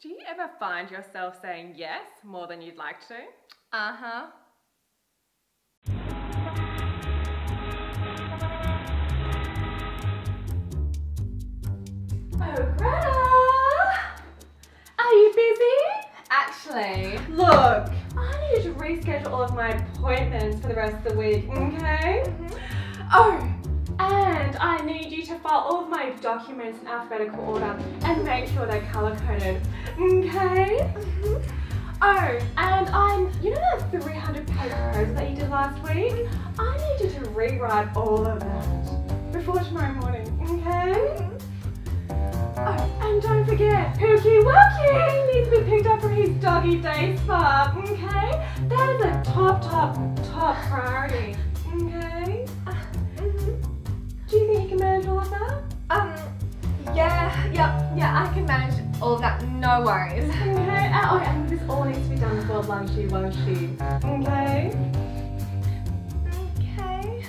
Do you ever find yourself saying yes more than you'd like to? Uh-huh. Oh, Greta! Are you busy? Actually, Look, I need to reschedule all of my appointments for the rest of the week, okay? Oh, and I need you to file all of my documents in alphabetical order and make sure they're color-coded, okay? Oh, and you know that 300-page proposal that you did last week? I need you to rewrite all of it before tomorrow morning, okay? Oh, and don't forget, Pookie Wookie needs to be picked up from his doggy day spa, okay? That is a top priority, okay? Do you think you can manage all of that? yeah, I can manage all of that, no worries. Okay, oh, and this all needs to be done before lunchy, okay? Okay.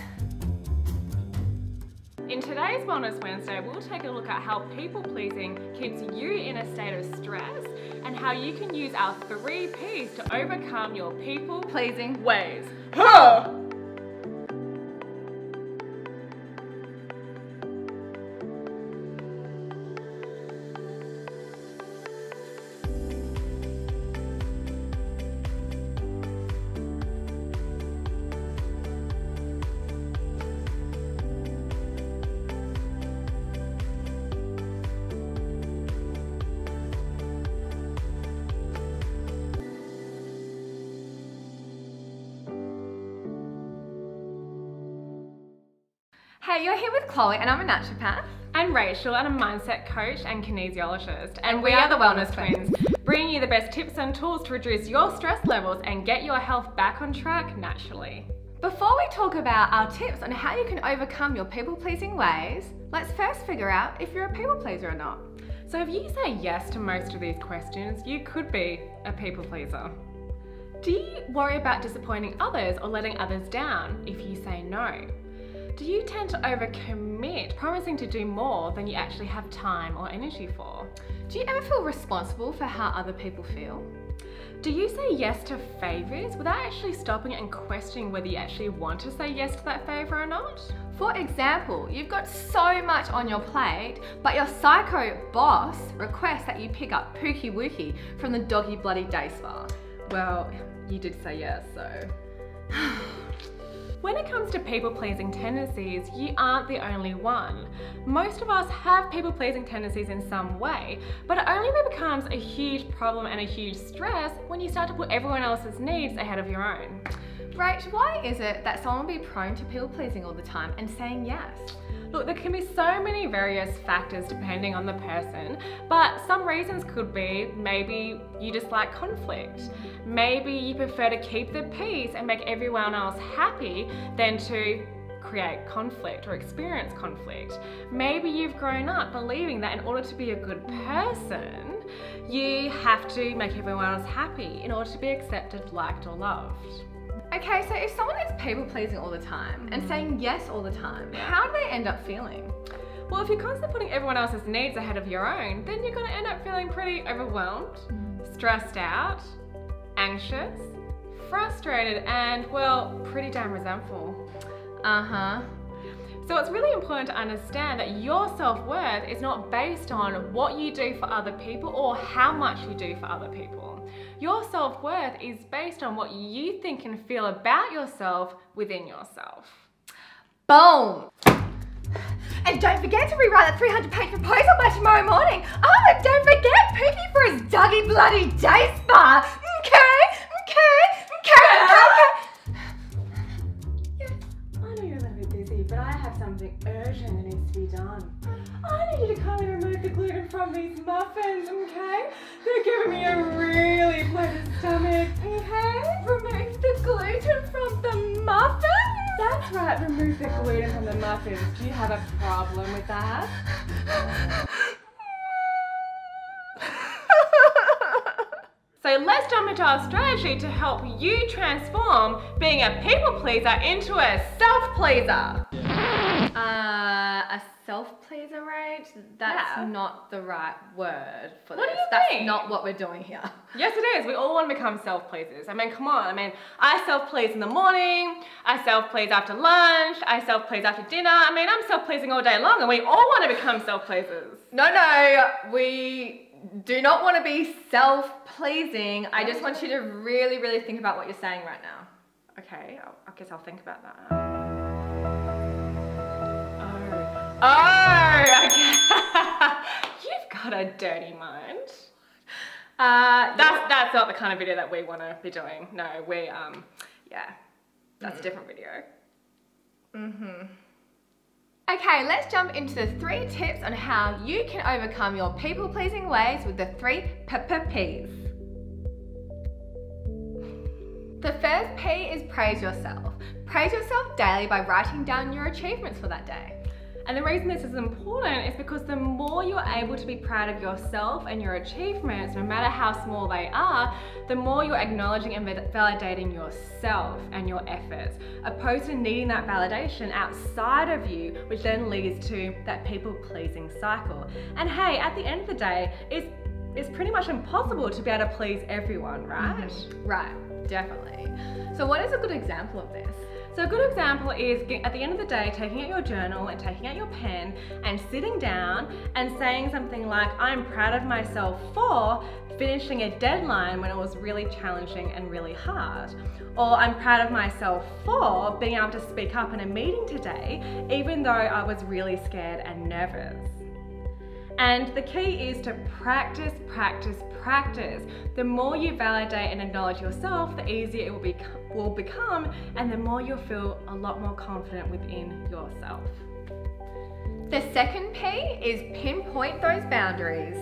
In today's Wellness Wednesday, we'll take a look at how people-pleasing keeps you in a state of stress and how you can use our 3 Ps to overcome your people-pleasing ways. Huh! Hey, you're here with Chloe and I'm a naturopath. I'm Rachel and I'm a mindset coach and kinesiologist. And we are the Wellness Twins, bringing you the best tips and tools to reduce your stress levels and get your health back on track naturally. Before we talk about our tips on how you can overcome your people-pleasing ways, let's first figure out if you're a people pleaser or not. So if you say yes to most of these questions, you could be a people pleaser. Do you worry about disappointing others or letting others down if you say no? Do you tend to overcommit, promising to do more than you actually have time or energy for? Do you ever feel responsible for how other people feel? Do you say yes to favours without actually stopping and questioning whether you actually want to say yes to that favour or not? For example, you've got so much on your plate, but your psycho boss requests that you pick up Pookie Wookie from the doggy bloody day spa. Well, you did say yes, so... When it comes to people-pleasing tendencies, you aren't the only one. Most of us have people-pleasing tendencies in some way, but it only becomes a huge problem and a huge stress when you start to put everyone else's needs ahead of your own. Rach, why is it that someone will be prone to people-pleasing all the time and saying yes? Look, there can be so many various factors depending on the person, but some reasons could be maybe you dislike conflict. Maybe you prefer to keep the peace and make everyone else happy than to create conflict or experience conflict. Maybe you've grown up believing that in order to be a good person, you have to make everyone else happy in order to be accepted, liked, or loved. Okay, so if someone is people-pleasing all the time and saying yes all the time, how do they end up feeling? Well, if you're constantly putting everyone else's needs ahead of your own, then you're going to end up feeling pretty overwhelmed, stressed out, anxious, frustrated, and, well, pretty damn resentful. So it's really important to understand that your self-worth is not based on what you do for other people or how much you do for other people. Your self-worth is based on what you think and feel about yourself within yourself. Boom! And don't forget to rewrite that 300-page proposal by tomorrow morning. Oh, and don't forget Pookie for his doggy bloody day spa. Okay. Yes, I know you're a little bit busy, but I have something urgent that needs to be done. I need you to kindly remove the gluten from these muffins, okay? They're giving me a really bloated stomach, okay? Remove the gluten from the muffins? That's right, remove the gluten from the muffins. Do you have a problem with that? So let's jump into our strategy to help you transform being a people pleaser into a self pleaser. A self pleaser? pleaser, right? That's not the right word for What this. do you That's mean? not what we're doing here. Yes, it is. We all want to become self-pleasers. I mean, come on. I mean, I self-please in the morning. I self-please after lunch. I self-please after dinner. I mean, I'm self-pleasing all day long, and we all want to become self-pleasers. No, we do not want to be self-pleasing. I just want you to really, really think about what you're saying right now. Okay, I guess I'll think about that. Oh, okay. You've got a dirty mind. That's not the kind of video that we want to be doing. No, that's a different video. Okay, let's jump into the 3 tips on how you can overcome your people-pleasing ways with the 3 P's. The first P is praise yourself. Praise yourself daily by writing down your achievements for that day. And the reason this is important is because the more you're able to be proud of yourself and your achievements, no matter how small they are, the more you're acknowledging and validating yourself and your efforts, opposed to needing that validation outside of you, which then leads to that people-pleasing cycle. And hey, at the end of the day, it's pretty much impossible to be able to please everyone, right? Right, definitely. So what is a good example of this? So a good example is at the end of the day, taking out your journal and taking out your pen and sitting down and saying something like, I'm proud of myself for finishing a deadline when it was really challenging and really hard. Or I'm proud of myself for being able to speak up in a meeting today, even though I was really scared and nervous. And the key is to practice, practice, practice. The more you validate and acknowledge yourself, the easier it will become, and the more you'll feel a lot more confident within yourself. The second P is pinpoint those boundaries.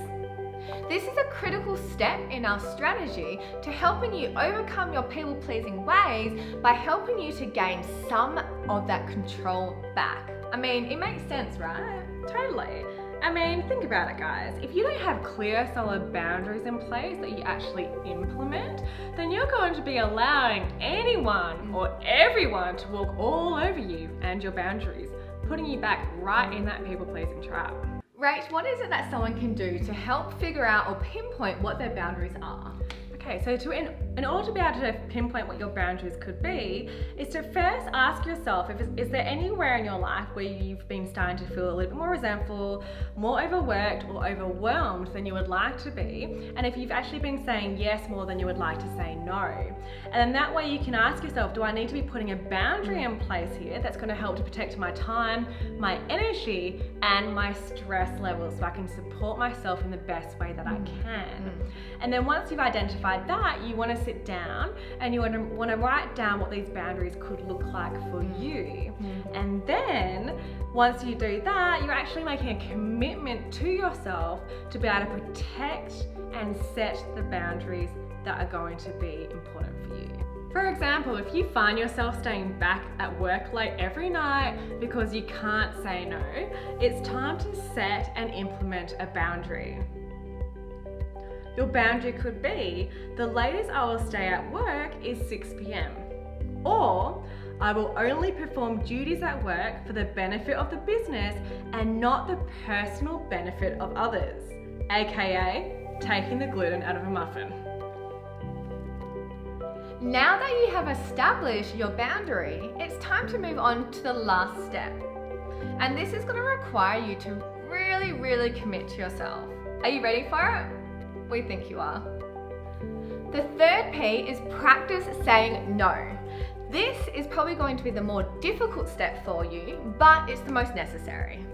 This is a critical step in our strategy to helping you overcome your people-pleasing ways by helping you to gain some of that control back. I mean, it makes sense, right? Totally. I mean, think about it, guys. If you don't have clear, solid boundaries in place that you actually implement, then you're going to be allowing anyone or everyone to walk all over you and your boundaries, putting you back right in that people-pleasing trap. Rach, what is it that someone can do to help figure out or pinpoint what their boundaries are? Okay, so in order to be able to pinpoint what your boundaries could be, is to first ask yourself, is there anywhere in your life where you've been starting to feel a little bit more resentful, more overworked or overwhelmed than you would like to be, and if you've actually been saying yes more than you would like to say no. And then that way you can ask yourself, do I need to be putting a boundary in place here that's going to help to protect my time, my energy, and my stress levels so I can support myself in the best way that I can. And then once you've identified that, you want to sit down and you want to write down what these boundaries could look like for you. And then once you do that, you're actually making a commitment to yourself to be able to protect and set the boundaries that are going to be important for you. For example, if you find yourself staying back at work late every night because you can't say no, it's time to set and implement a boundary. Your boundary could be, the latest I will stay at work is 6 p.m. Or, I will only perform duties at work for the benefit of the business and not the personal benefit of others, aka taking the gluten out of a muffin. Now that you have established your boundary, it's time to move on to the last step. And this is going to require you to really, really commit to yourself. Are you ready for it? We think you are. The third P is practice saying no. This is probably going to be the more difficult step for you, but it's the most necessary.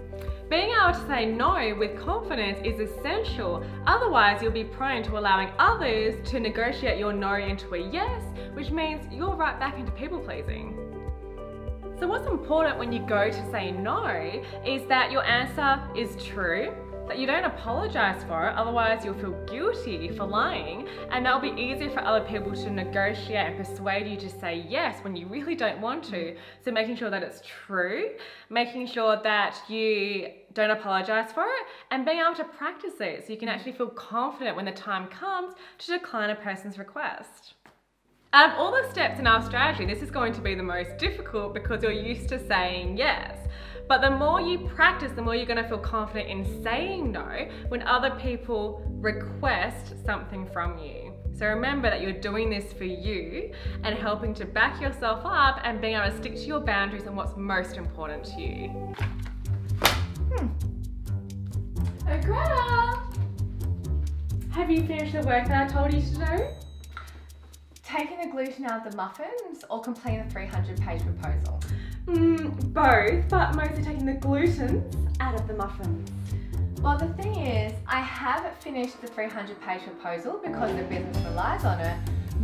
Being able to say no with confidence is essential, otherwise you'll be prone to allowing others to negotiate your no into a yes, which means you're right back into people pleasing. So what's important when you go to say no is that your answer is true, that you don't apologize for it, otherwise you'll feel guilty for lying, and that'll be easier for other people to negotiate and persuade you to say yes when you really don't want to. So making sure that it's true, making sure that you don't apologize for it, and being able to practice it so you can actually feel confident when the time comes to decline a person's request. Out of all the steps in our strategy, this is going to be the most difficult because you're used to saying yes. But the more you practice, the more you're going to feel confident in saying no when other people request something from you. So remember that you're doing this for you and helping to back yourself up and being able to stick to your boundaries and what's most important to you. Oh, Greta! Have you finished the work that I told you to do? Taking the gluten out of the muffins or completing the 300-page proposal? Both, but mostly taking the gluten out of the muffins. Well, the thing is, I have finished the 300-page proposal because the business relies on it,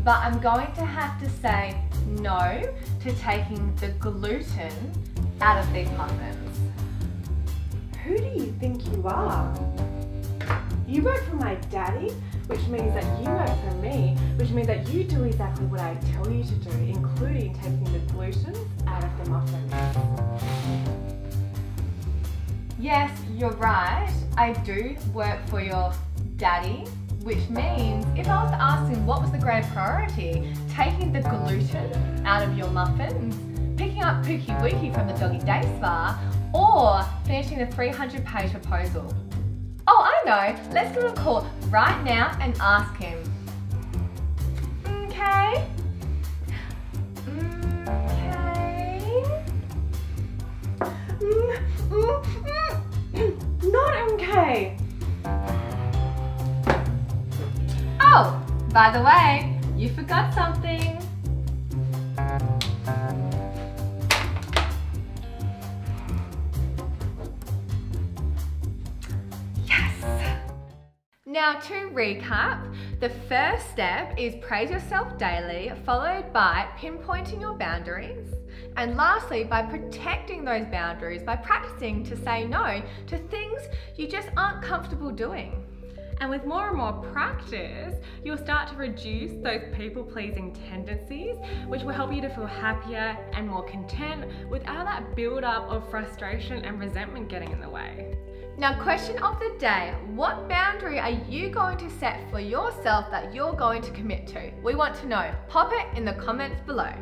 but I'm going to have to say no to taking the gluten out of these muffins. Who do you think you are? You work for my daddy, which means that you work for me, which means that you do exactly what I tell you to do, including taking the gluten out of the muffins. Yes, you're right. I do work for your daddy, which means if I was to ask him what was the grand priority, taking the gluten out of your muffins, picking up Pookie Wookie from the Doggy Day Spa, or finishing the 300-page proposal. Oh, I know. Let's give him a call right now and ask him. Okay. Not okay. Oh, by the way, you forgot something. Now to recap, the first step is praise yourself daily, followed by pinpointing your boundaries, and lastly by protecting those boundaries by practicing to say no to things you just aren't comfortable doing. And with more and more practice, you'll start to reduce those people-pleasing tendencies, which will help you to feel happier and more content without that build-up of frustration and resentment getting in the way. Now, question of the day, what boundary are you going to set for yourself that you're going to commit to? We want to know. Pop it in the comments below.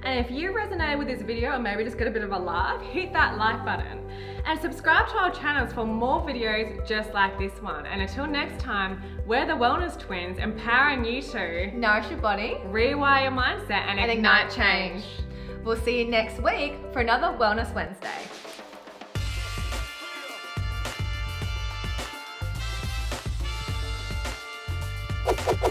And if you resonated with this video or maybe just got a bit of a laugh, hit that like button. And subscribe to our channels for more videos just like this one. And until next time, we're the Wellness Twins, empowering you to nourish your body, rewire your mindset, and ignite change. We'll see you next week for another Wellness Wednesday. You